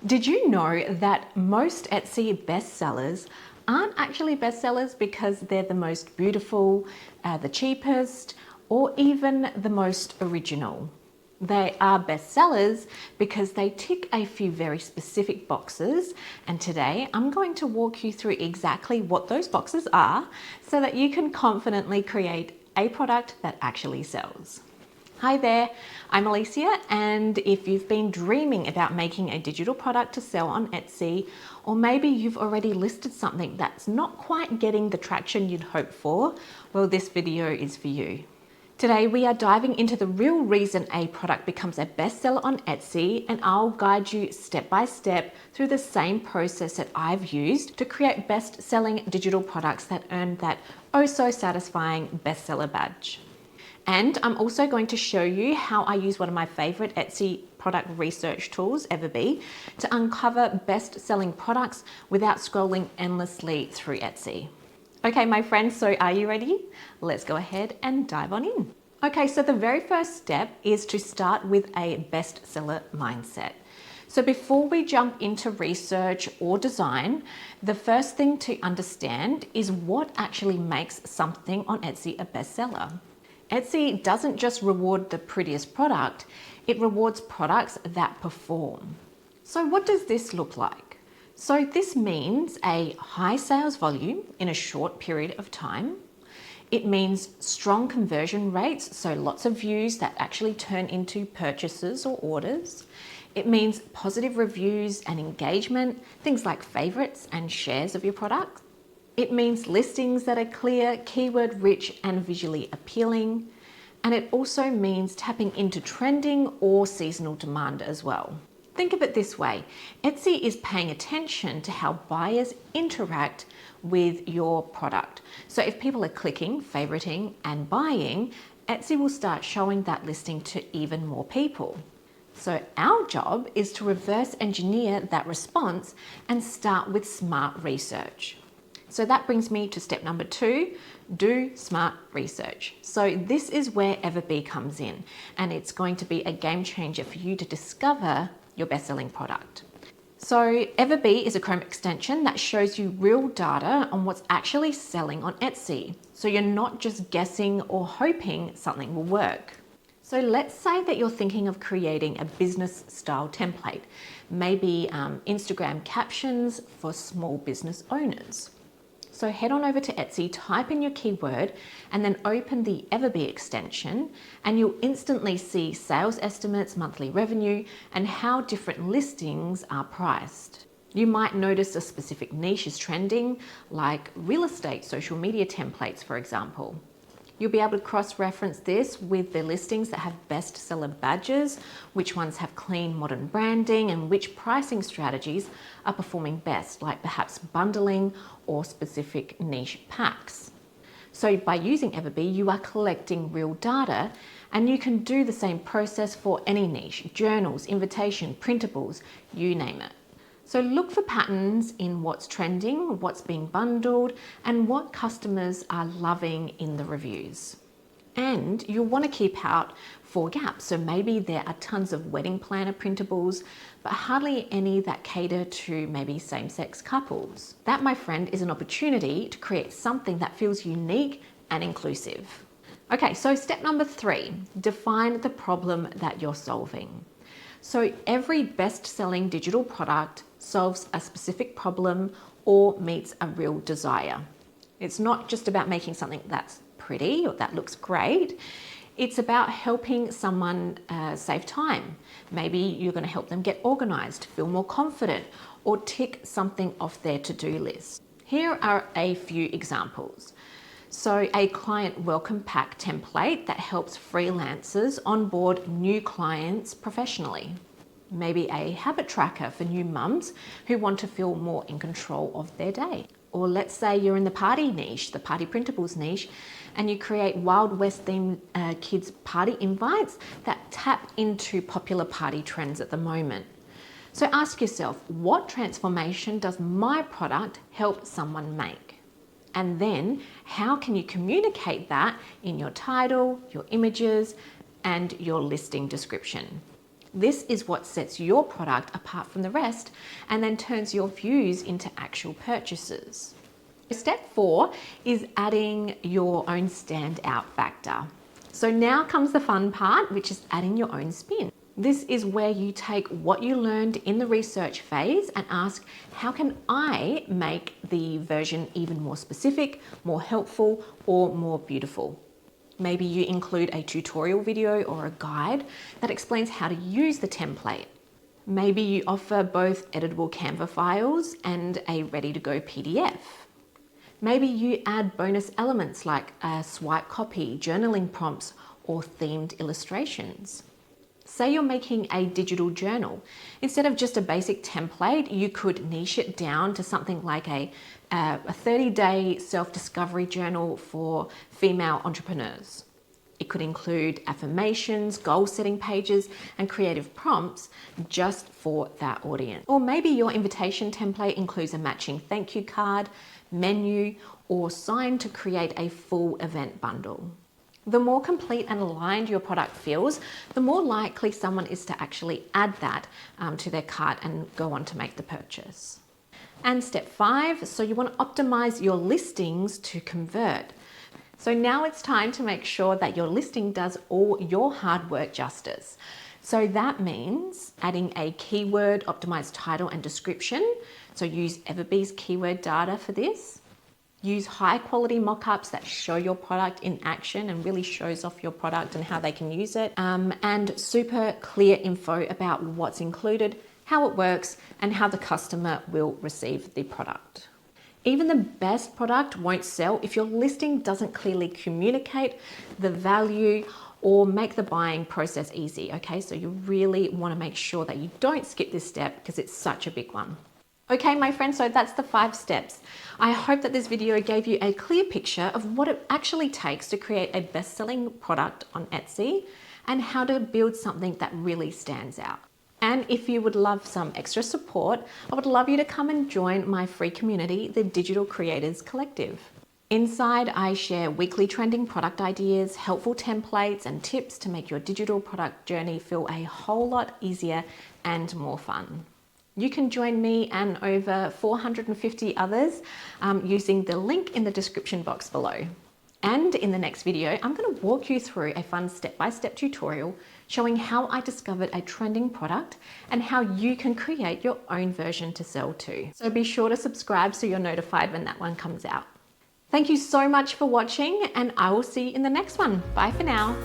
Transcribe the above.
Did you know that most Etsy bestsellers aren't actually bestsellers because they're the most beautiful, the cheapest, or even the most original? They are bestsellers because they tick a few very specific boxes, and today I'm going to walk you through exactly what those boxes are so that you can confidently create a product that actually sells. Hi there, I'm Alicia, and if you've been dreaming about making a digital product to sell on Etsy, or maybe you've already listed something that's not quite getting the traction you'd hoped for, well, this video is for you. Today we are diving into the real reason a product becomes a bestseller on Etsy, and I'll guide you step by step through the same process that I've used to create best-selling digital products that earn that oh so satisfying bestseller badge. And I'm also going to show you how I use one of my favorite Etsy product research tools, EverBee, to uncover best-selling products without scrolling endlessly through Etsy. Okay, my friends, so are you ready? Let's go ahead and dive on in. Okay, so the very first step is to start with a bestseller mindset. So before we jump into research or design, the first thing to understand is what actually makes something on Etsy a bestseller. Etsy doesn't just reward the prettiest product, it rewards products that perform. So what does this look like? So this means a high sales volume in a short period of time. It means strong conversion rates, so lots of views that actually turn into purchases or orders. It means positive reviews and engagement, things like favorites and shares of your product. It means listings that are clear, keyword rich, and visually appealing. And it also means tapping into trending or seasonal demand as well. Think of it this way, Etsy is paying attention to how buyers interact with your product. So if people are clicking, favoriting, and buying, Etsy will start showing that listing to even more people. So our job is to reverse engineer that response and start with smart research. So that brings me to step number 2, do smart research. So this is where EverBee comes in, and it's going to be a game changer for you to discover your best-selling product. So EverBee is a Chrome extension that shows you real data on what's actually selling on Etsy. So you're not just guessing or hoping something will work. So let's say that you're thinking of creating a business style template, maybe Instagram captions for small business owners. So head on over to Etsy, type in your keyword, and then open the EverBee extension, and you'll instantly see sales estimates, monthly revenue, and how different listings are priced. You might notice a specific niche is trending, like real estate social media templates, for example. You'll be able to cross-reference this with the listings that have bestseller badges, which ones have clean modern branding, and which pricing strategies are performing best, like perhaps bundling or specific niche packs. So by using EverBee, you are collecting real data, and you can do the same process for any niche, journals, invitation, printables, you name it. So look for patterns in what's trending, what's being bundled, and what customers are loving in the reviews. And you'll want to keep out for gaps. So maybe there are tons of wedding planner printables, but hardly any that cater to maybe same-sex couples. That, my friend, is an opportunity to create something that feels unique and inclusive. Okay, so step number 3, define the problem that you're solving. So every best-selling digital product solves a specific problem or meets a real desire. It's not just about making something that's pretty or that looks great. It's about helping someone save time. Maybe you're going to help them get organized, feel more confident, or tick something off their to-do list. Here are a few examples. So a client welcome pack template that helps freelancers onboard new clients professionally. Maybe a habit tracker for new mums who want to feel more in control of their day. Or let's say you're in the party niche, the party printables niche, and you create Wild West themed kids party invites that tap into popular party trends at the moment. So ask yourself, what transformation does my product help someone make? And then how can you communicate that in your title, your images, and your listing description? This is what sets your product apart from the rest and then turns your views into actual purchases. Step 4 is adding your own standout factor. So now comes the fun part, which is adding your own spin. This is where you take what you learned in the research phase and ask, how can I make the version even more specific, more helpful, or more beautiful? Maybe you include a tutorial video or a guide that explains how to use the template. Maybe you offer both editable Canva files and a ready-to-go PDF. Maybe you add bonus elements like a swipe copy, journaling prompts, or themed illustrations. Say you're making a digital journal. Instead of just a basic template, you could niche it down to something like a 30-day self-discovery journal for female entrepreneurs. It could include affirmations, goal-setting pages, and creative prompts just for that audience. Or maybe your invitation template includes a matching thank you card, menu, or sign to create a full event bundle. The more complete and aligned your product feels, the more likely someone is to actually add that to their cart and go on to make the purchase. And step 5, so you want to optimize your listings to convert. So now it's time to make sure that your listing does all your hard work justice. So that means adding a keyword optimized title and description. So use EverBee's keyword data for this. Use high quality mockups that show your product in action and really shows off your product and how they can use it. And super clear info about what's included, how it works, and how the customer will receive the product. Even the best product won't sell if your listing doesn't clearly communicate the value or make the buying process easy, okay? So you really want to make sure that you don't skip this step because it's such a big one. Okay, my friends, so that's the 5 steps. I hope that this video gave you a clear picture of what it actually takes to create a best-selling product on Etsy and how to build something that really stands out. And if you would love some extra support, I would love you to come and join my free community, the Digital Creators Collective. Inside, I share weekly trending product ideas, helpful templates, and tips to make your digital product journey feel a whole lot easier and more fun. You can join me and over 450 others using the link in the description box below. And in the next video, I'm going to walk you through a fun step-by-step tutorial showing how I discovered a trending product and how you can create your own version to sell too. So be sure to subscribe so you're notified when that one comes out. Thank you so much for watching, and I will see you in the next one. Bye for now.